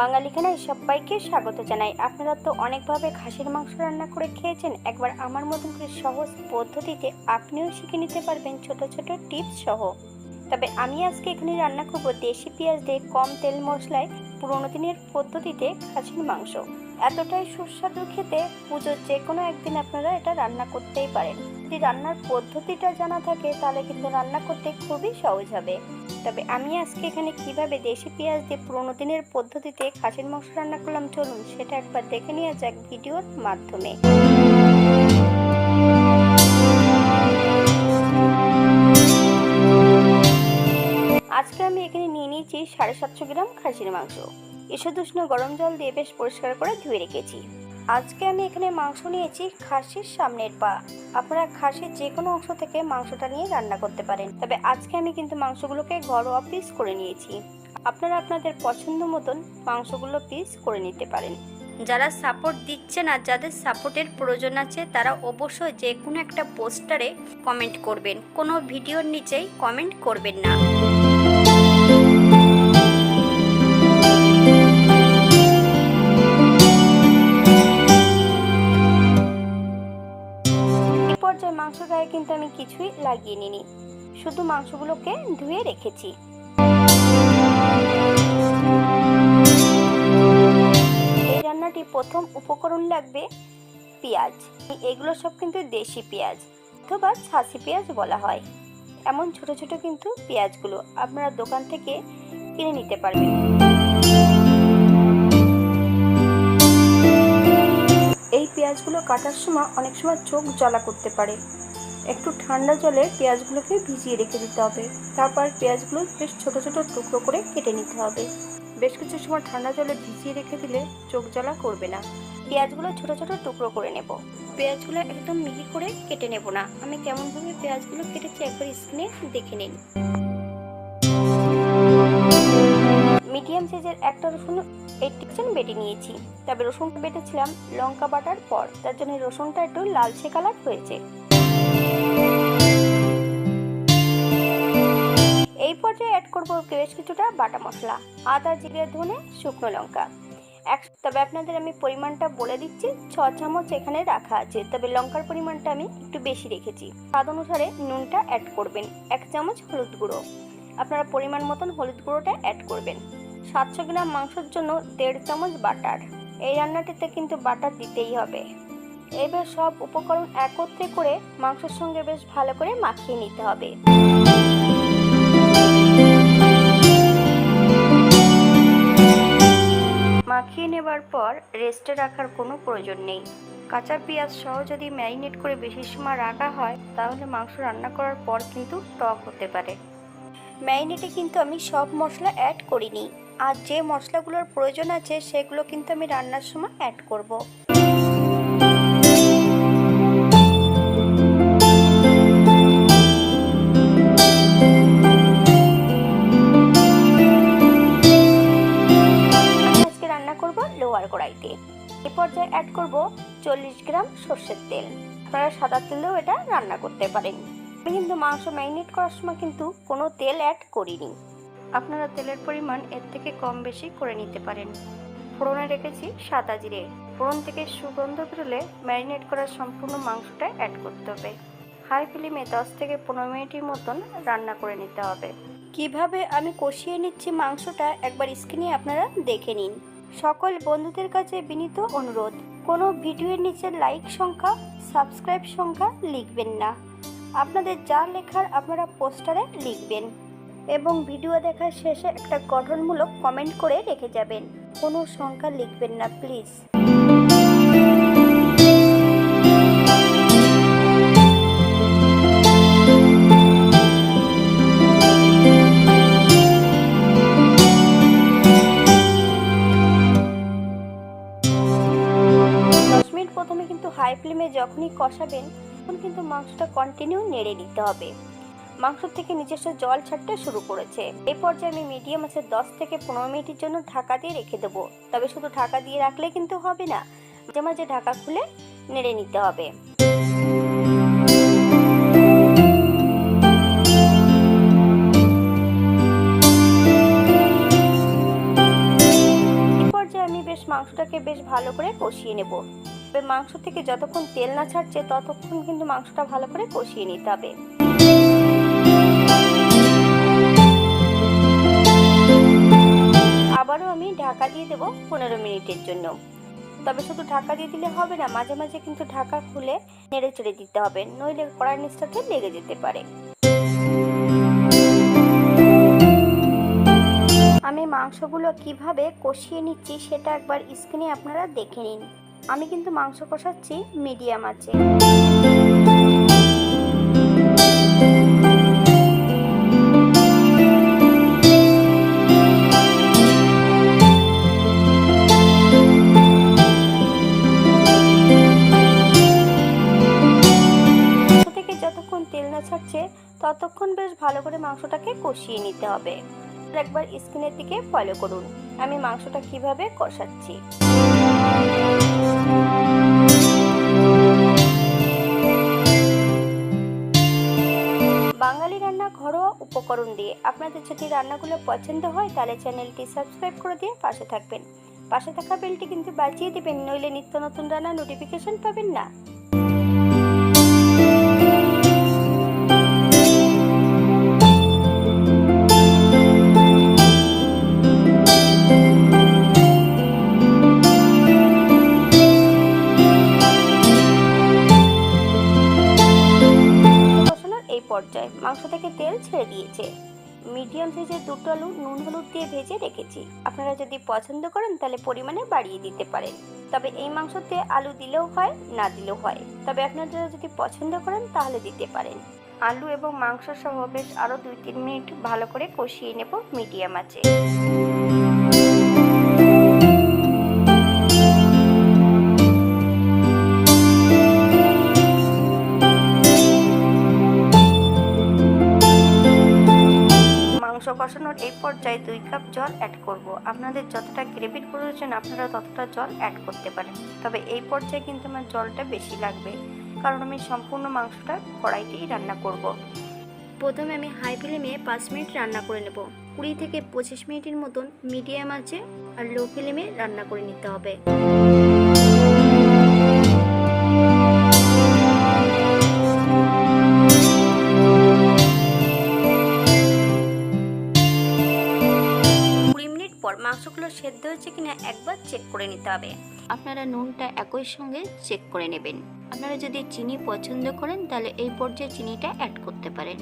বাঙালিখানায় সবাইকে স্বাগত জানাই। আপনারা তো অনেকভাবে খাসির মাংস রান্না করে খেয়েছেন, একবার আমার মতন করে সহজ পদ্ধতিতে আপনিও শিখে নিতে পারবেন ছোট ছোট টিপস সহ। তবে আমি আজকে এখানে রান্না করব দেশি পেঁয়াজ দিয়ে কম তেল মশলায় পুরোনো দিনের পদ্ধতিতে খাসির মাংস। এতটাই সুস্বাদু খেতে, পুজোর যে কোনো একদিন আপনারা এটা রান্না করতেই পারেন। যদি রান্নার পদ্ধতিটা জানা থাকে তাহলে কিন্তু রান্না করতে খুবই সহজ হবে। তবে আমি আজকে এখানে কিভাবে দেশি পেঁয়াজ দিয়ে পুরোনো দিনের পদ্ধতিতে খাসির মাংস রান্না করলাম, চলুন সেটা একবার দেখে নেওয়া যাক ভিডিওর মাধ্যমে। আজকে আমি এখানে নিয়ে নিয়েছি 750 গ্রাম খাসির মাংস। ঈষদুষ্ণ গরম জল দিয়ে বেশ পরিষ্কার করে ধুয়ে রেখেছি। আজকে আমি এখানে মাংস নিয়েছি খাসির সামনের পা। আপনারা খাসির যে কোনো অংশ থেকে মাংসটা নিয়ে রান্না করতে পারেন, তবে আজকে আমি কিন্তু মাংসগুলোকে ঘরোয়া পিস করে নিয়েছি। আপনারা আপনাদের পছন্দ মতন মাংসগুলো পিস করে নিতে পারেন। যারা সাপোর্ট দিচ্ছে না, যাদের সাপোর্টের প্রয়োজন আছে, তারা অবশ্যই যে কোনো একটা পোস্টারে কমেন্ট করবেন, কোনো ভিডিওর নিচেই কমেন্ট করবেন না। মাংস গায়ে কিন্তু আমি কিছুই লাগিয়ে নিইনি, শুধু মাংসগুলোকে ধুয়ে রেখেছি। এই রান্নাটি প্রথম উপকরণ লাগবে পেঁয়াজ। এগুলো সব কিন্তু দেশি পেঁয়াজ অথবা ছাসি পেঁয়াজ বলা হয়। এমন ছোট ছোট কিন্তু পেঁয়াজগুলো আপনারা দোকান থেকে কিনে নিতে পারবেন। এই পেঁয়াজগুলো কাটার সময় অনেক সময় চোখ জ্বালা করতে পারে। একটু ঠান্ডা জলে পেঁয়াজগুলোকে ভিজিয়ে রেখে দিতে হবে। তারপর পেঁয়াজগুলো বেশ ছোট ছোট টুকরো করে কেটে নিতে হবে। বেশ কিছু সময় ঠান্ডা জলে ভিজিয়ে রেখে দিলে চোখ জ্বালা করবে না। পেঁয়াজগুলো ছোট ছোট টুকরো করে নেব। পেঁয়াজগুলো একদম মিহি করে কেটে নেব না। আমি কেমনভাবে পেঁয়াজগুলো কেটেছি একবার স্ক্রিনে দেখে নিন। মিডিয়াম সাইজের একটা রসুন 80% বেটে নিয়েছি। তবে রসুনটা বেটেছিলাম লঙ্কা বাটার পর, তার জন্য রসুনটা একটু লালচে কালার হয়েছে। এই পর্যায়ে অ্যাড করবো বেশ কিছুটা বাটা মশলা, আদা, জিরে, ধনে, শুকনো লঙ্কা। তবে আপনাদের আমি পরিমাণটা বলে দিচ্ছি, 6 চামচ এখানে রাখা আছে, তবে লঙ্কার পরিমাণটা আমি একটু বেশি রেখেছি। স্বাদ অনুসারে নুনটা অ্যাড করবেন। 1 চামচ হলুদ গুঁড়ো, আপনারা পরিমাণ মতন হলুদ গুঁড়োটা অ্যাড করবেন। 700 গ্রাম মাংসের জন্য 1.5 চামচ বাটার। এই রান্নাটিতে কিন্তু বাটার দিতেই হবে। এবার সব উপকরণ একত্রে করে মাংসের সঙ্গে বেশ ভালো করে মাখিয়ে নিতে হবে। মাখিয়ে নেবার পর রেস্টে রাখার কোনো প্রয়োজন নেই। কাঁচা পেঁয়াজ সহ যদি ম্যারিনেট করে বেশি সময় রাখা হয় তাহলে মাংস রান্না করার পর কিন্তু টক হতে পারে। ম্যারিনেটে কিন্তু আমি সব মশলা অ্যাড করিনি, আর যে মশলাগুলোর প্রয়োজন আছে সেগুলো কিন্তু আমি রান্নার সময় অ্যাড করব। আজকে রান্না করব লোয়ার কড়াইতে। এই পর্যায়ে অ্যাড করব 40 গ্রাম সর্ষের তেল। আপনারা সাদা তেলেও এটা রান্না করতে পারেন। আমি কিন্তু মাংস ম্যারিনেট করার সময় কিন্তু কোনো তেল অ্যাড করিনি। আপনারা তেলের পরিমাণ এর থেকে কম বেশি করে নিতে পারেন। ফোড়নে রেখেছি সাদা জিরে। ফোড়ন থেকে সুগন্ধ বেরোলে ম্যারিনেট করা সম্পূর্ণ মাংসটা অ্যাড করতে হবে। হাই ফ্লেমে 10 থেকে 15 মিনিটের মতন রান্না করে নিতে হবে। কিভাবে আমি কষিয়ে নিচ্ছি মাংসটা একবার স্ক্রিনে আপনারা দেখে নিন। সকল বন্ধুদের কাছে বিনীত অনুরোধ, কোনো ভিডিওর নিচে লাইক সংখ্যা, সাবস্ক্রাইব সংখ্যা লিখবেন না। আপনাদের যা লেখার আপনারা পোস্টারে লিখবেন এবং ভিডিও দেখার শেষে একটা গঠনমূলক কমেন্ট করে রেখে যাবেন। কোনো সংখ্যা লিখবেন না প্লিজ। প্রথমে কিন্তু হাই ফ্লেমে যখনই কষাবেন তখন কিন্তু মাংসটা কন্টিনিউ নেড়ে নিতে হবে। মাংস থেকে নিজস্ব জল ছাড়তে শুরু করেছে। এই পর্যায়ে আমি মিডিয়াম আছে 10 থেকে 15 মিনিটের জন্য ঢাকা দিয়ে রেখে দেবো। তবে শুধু ঢাকা দিয়ে রাখলে কিন্তু হবে না, মাঝে মাঝে ঢাকা খুলে নেড়ে নিতে হবে। মাংসটাকে বেশ ভালো করে কষিয়ে নেব। তবে মাংস থেকে যতক্ষণ তেল না ছাড়ছে ততক্ষণ কিন্তু মাংসটা ভালো করে কষিয়ে নিতে হবে। আবারও আমি ঢাকা দিয়ে দেবো 15 মিনিটের জন্য। তবে শুধু ঢাকা দিয়ে দিলে হবে না, মাঝে মাঝে কিন্তু ঢাকা খুলে নেড়ে চেড়ে দিতে হবে, নইলে কড়াইয়ের নিচটাতে লেগে যেতে পারে। আমি মাংসগুলো কিভাবে কষিয়ে নিচ্ছি সেটা একবার স্ক্রিনে আপনারা দেখে নিন। আমি কিন্তু মাংস কষাচ্ছি মিডিয়াম আঁচে। যতক্ষণ তেল না ছাড়ছে ততক্ষণ বেশ ভালো করে মাংসটাকে কষিয়ে নিতে হবে। একবার স্ক্রিনের দিকে ফলো করুন আমি মাংসটা কিভাবে কষাচ্ছি। বাঙালি রান্না ঘরোয়া উপকরণ দিয়ে আপনাদের যদি রান্নাগুলো পছন্দ হয় তাহলে চ্যানেলটি সাবস্ক্রাইব করে দিয়ে পাশে থাকবেন। পাশে থাকা বেলটি কিন্তু বাজিয়ে দিবেন, নইলে নিত্য নতুন রান্নার নোটিফিকেশন পাবেন না। পর্যায়ে মাংস থেকে তেল ছেড়ে দিয়েছে। মিডিয়াম সাইজের দুটো আলু নুন হলুদ দিয়ে ভেজে রেখেছি। আপনারা যদি পছন্দ করেন তাহলে পরিমাণে বাড়িয়ে দিতে পারেন। তবে এই মাংসতে আলু দিলেও হয়, না দিলেও হয়, তবে আপনারা যদি পছন্দ করেন তাহলে দিতে পারেন। আলু এবং মাংস সহ বেশ আরো 2-3 মিনিট ভালো করে কষিয়ে নেব মিডিয়াম আঁচে। কষানোর এই পর্যায়ে 2 কাপ জল অ্যাড করব। আপনাদের যতটা গ্রেভির প্রয়োজন আপনারা ততটা জল অ্যাড করতে পারেন। তবে এই পর্যায়ে কিন্তু আমার জলটা বেশি লাগবে, কারণ আমি সম্পূর্ণ মাংসটা কড়াইতেই রান্না করব। প্রথমে আমি হাই ফ্লেমে 5 মিনিট রান্না করে নেব। 20 থেকে 25 মিনিটের মতন মিডিয়াম আঁচে আর লো ফ্লেমে রান্না করে নিতে হবে। মাংসগুলো সেদ্ধ হয়েছে কিনা একবার চেক করে নিতে হবে। আপনারা নুনটা একই সঙ্গে চেক করে নেবেন। আপনারা যদি চিনি পছন্দ করেন তাহলে এই পর্যায়ে চিনিটা অ্যাড করতে পারেন।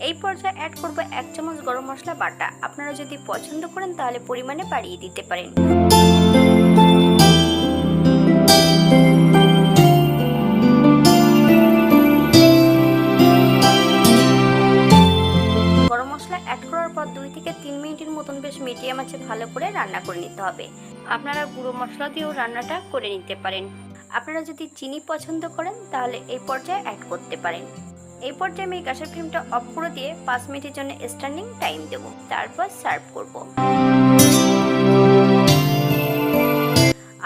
এই পর্যায়ে অ্যাড করব 1 চামচ গরম মশলা বাটা। আপনারা যদি পছন্দ করেন তাহলে পরিমাণে বাড়িয়ে দিতে পারেন। পর 2 থেকে 3 মিনিটের মতন বেশ মিডিয়াম আঁচে ভালো করে রান্না করে নিতে হবে। আপনারা গুঁড়ো মশলা দিয়েও রান্নাটা করে নিতে পারেন। আপনারা যদি চিনি পছন্দ করেন তাহলে এই পর্যায়ে অ্যাড করতে পারেন। এই পর্যায়ে আমি গ্যাসের ফ্লেমটা অফ করে দিয়ে 5 মিনিটের জন্য স্ট্যান্ডিং টাইম দেব, তারপর সার্ভ করব।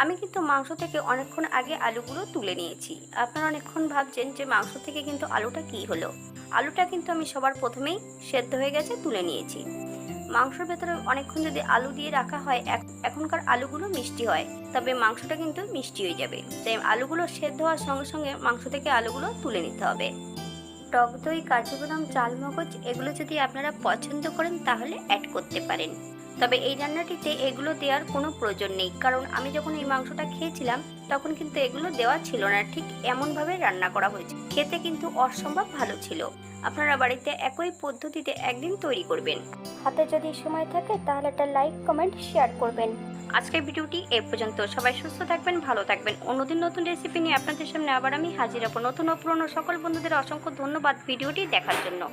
আমি কিন্তু মাংস থেকে অনেকক্ষণ আগে আলুগুলো তুলে নিয়েছি। আপনারা অনেকক্ষণ ভাবছেন যে মাংস থেকে কিন্তু আলুটা কি হলো। আলুটা কিন্তু আমি সবার প্রথমেই সেদ্ধ হয়ে গেছে, তুলে নিয়েছি। মাংসের ভেতরে অনেকক্ষণ যদি আলু দিয়ে রাখা হয়, এখনকার আলুগুলো মিষ্টি হয়, তবে মাংসটা কিন্তু মিষ্টি হয়ে যাবে। তাই আলুগুলো সেদ্ধ হওয়ার সঙ্গে সঙ্গে মাংস থেকে আলুগুলো তুলে নিতে হবে। টক দই, কাজু বাদাম, চালমগজ এগুলো যদি আপনারা পছন্দ করেন তাহলে অ্যাড করতে পারেন। তবে এই রান্নাটিতে এগুলো দেওয়ার কোনো প্রয়োজন নেই, কারণ আমি যখন এই মাংসটা খেয়েছিলাম তখন কিন্তু এগুলো দেওয়া ছিল না। ঠিক এমনভাবে রান্না করা হয়েছে, খেতে কিন্তু অসম্ভব ভালো ছিল। আপনারা বাড়িতে একই পদ্ধতিতে একদিন তৈরি করবেন। হাতে যদি সময় থাকে তাহলে একটা লাইক, কমেন্ট, শেয়ার করবেন। আজকের ভিডিওটি এ পর্যন্ত। সবাই সুস্থ থাকবেন, ভালো থাকবেন। অন্যদিন নতুন রেসিপি নিয়ে আপনাদের সামনে আবার আমি হাজির হব। নতুন ও পুরনো সকল বন্ধুদের অসংখ্য ধন্যবাদ ভিডিওটি দেখার জন্য।